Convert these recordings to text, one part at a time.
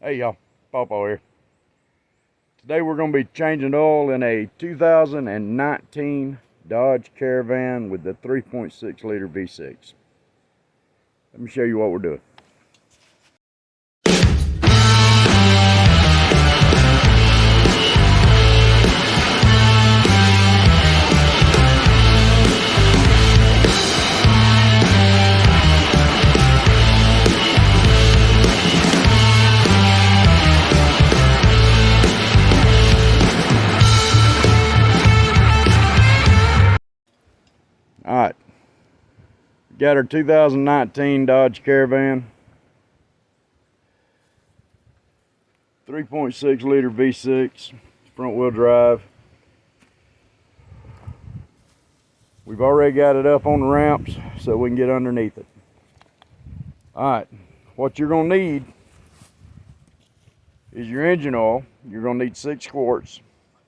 Hey y'all, Popo here. Today we're going to be changing oil in a 2019 Dodge Caravan with the 3.6 liter V6. Let me show you what we're doing. Alright, got our 2019 Dodge Caravan, 3.6 liter V6, front wheel drive. We've already got it up on the ramps so we can get underneath it. Alright, what you're going to need is your engine oil. You're going to need 6 quarts,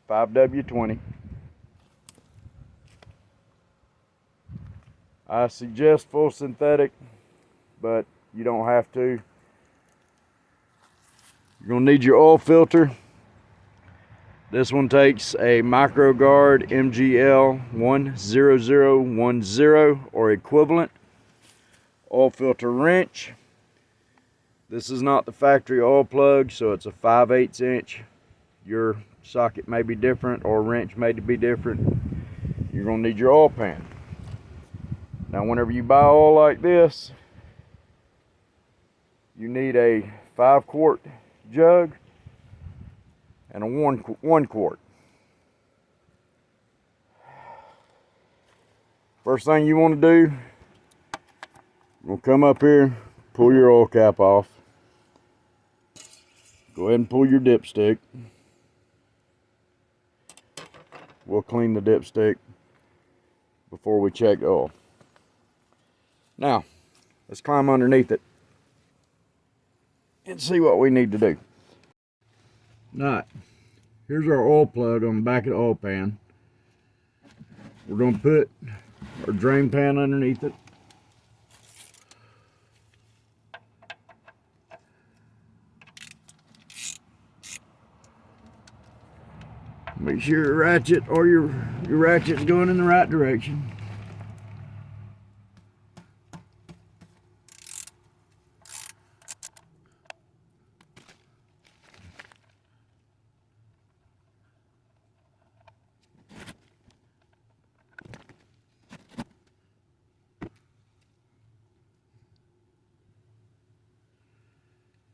5W20. I suggest full synthetic, but you don't have to. You're going to need your oil filter. This one takes a MicroGuard MGL 10010 or equivalent. Oil filter wrench. This is not the factory oil plug, so it's a 5/8 inch. Your socket may be different or wrench may be different. You're going to need your oil pan. Now whenever you buy oil like this, you need a 5 quart jug and a one quart. First thing you want to do, you'll come up here, pull your oil cap off. Go ahead and pull your dipstick. We'll clean the dipstick before we check the oil. Now, let's climb underneath it and see what we need to do. Alright, here's our oil plug on the back of the oil pan. We're going to put our drain pan underneath it. Make sure your ratchet or your ratchet's going in the right direction.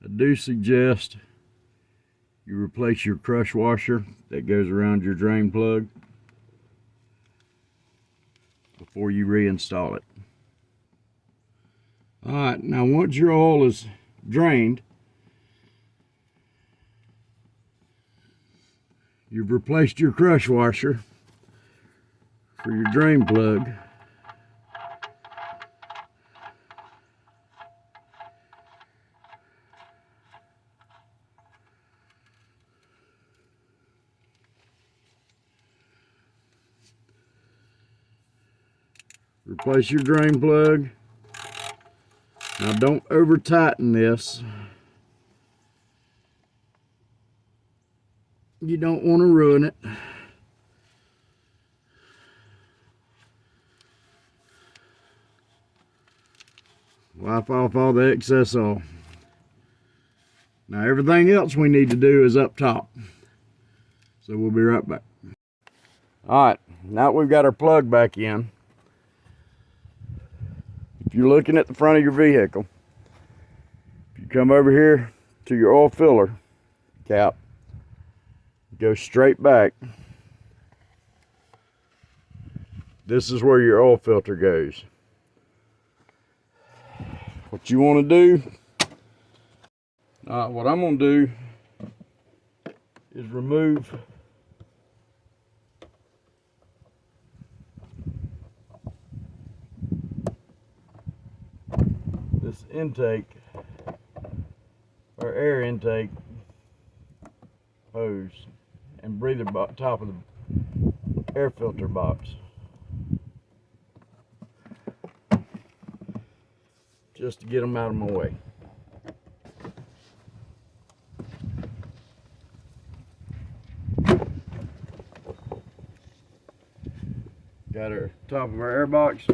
I do suggest you replace your crush washer that goes around your drain plug before you reinstall it. Alright, now once your oil is drained, you've replaced your crush washer for your drain plug. Replace your drain plug. Now don't over tighten this. You don't want to ruin it. Wipe off all the excess oil. Now everything else we need to do is up top. So we'll be right back. Alright, now that we've got our plug back in, if you're looking at the front of your vehicle, if you come over here to your oil filler cap, go straight back. This is where your oil filter goes. What you want to do, what I'm going to do is remove this intake or air intake hose and breather top of the air filter box. Just to get them out of my way. Got our top of our air box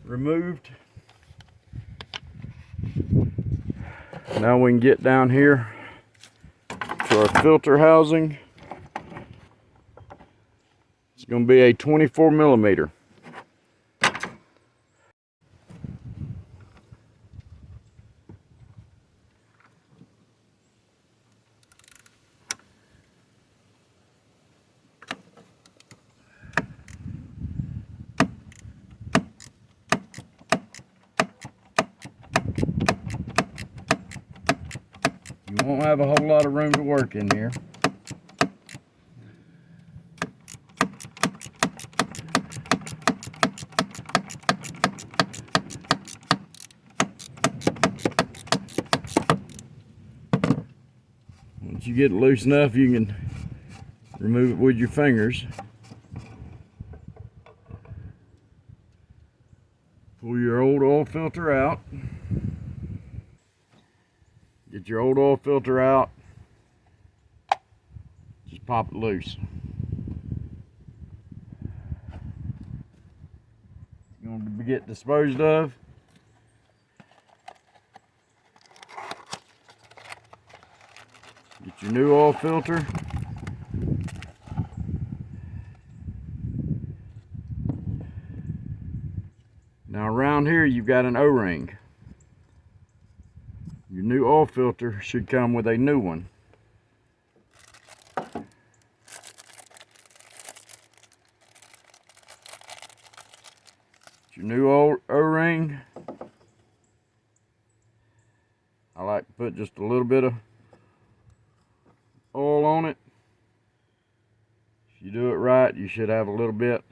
removed. Now we can get down here to our filter housing. It's going to be a 24 millimeter. You won't have a whole lot of room to work in here. Once you get it loose enough, you can remove it with your fingers. Pull your old oil filter out. Get your old oil filter out. Just pop it loose. It's going to get disposed of. Get your new oil filter. Now around here you've got an O-ring. Your new oil filter should come with a new one. Your new O-ring. I like to put just a little bit of oil on it. If you do it right, you should have a little bit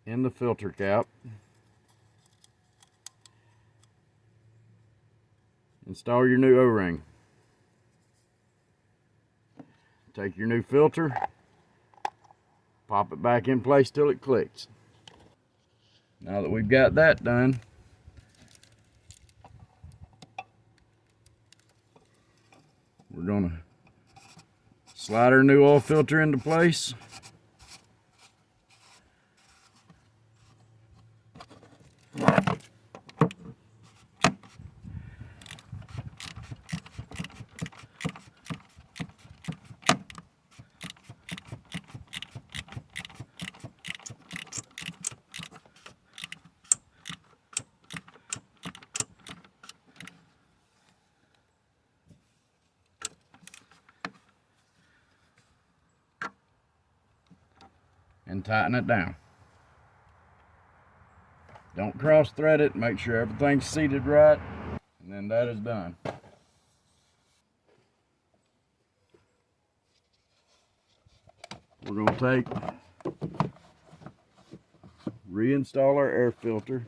in the filter cap. Install your new O-ring. Take your new filter, pop it back in place till it clicks. Now that we've got that done, we're going to slide our new oil filter into place. And tighten it down. Don't cross thread it, make sure everything's seated right, and then that is done. We're going to reinstall our air filter.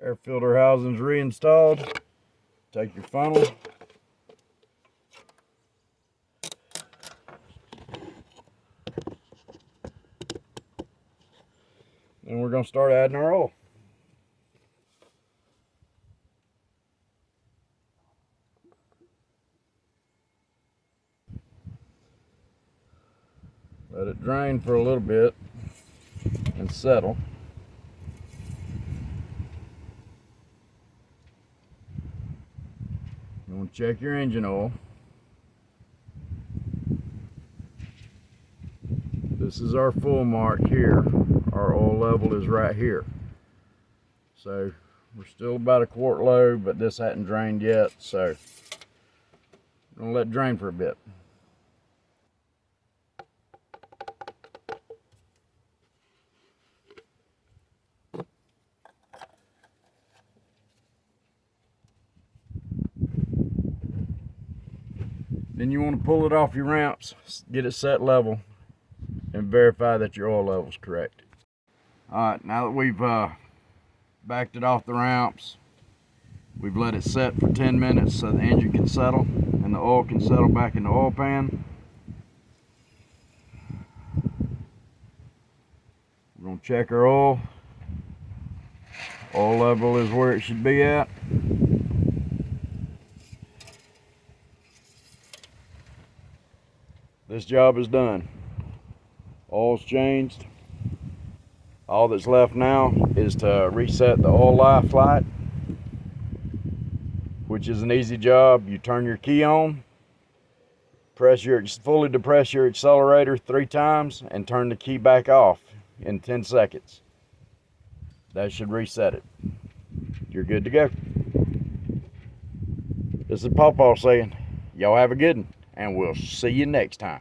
Air filter housing's reinstalled. Take your funnel. And we're going to start adding our oil. Let it drain for a little bit and settle. You want to check your engine oil. This is our full mark here. Our oil level is right here. So we're still about a quart low, but this hadn't drained yet, so I'm going to let it drain for a bit. Then you want to pull it off your ramps, get it set level, and verify that your oil level is correct. Alright, now that we've backed it off the ramps, we've let it set for 10 minutes so the engine can settle and the oil can settle back in the oil pan. We're gonna check our oil. Oil level is where it should be at. This job is done. Oil's changed. All that's left now is to reset the oil life light, which is an easy job. You turn your key on, fully depress your accelerator 3 times, and turn the key back off in 10 seconds. That should reset it. You're good to go. This is Pawpaw saying, y'all have a good one, and we'll see you next time.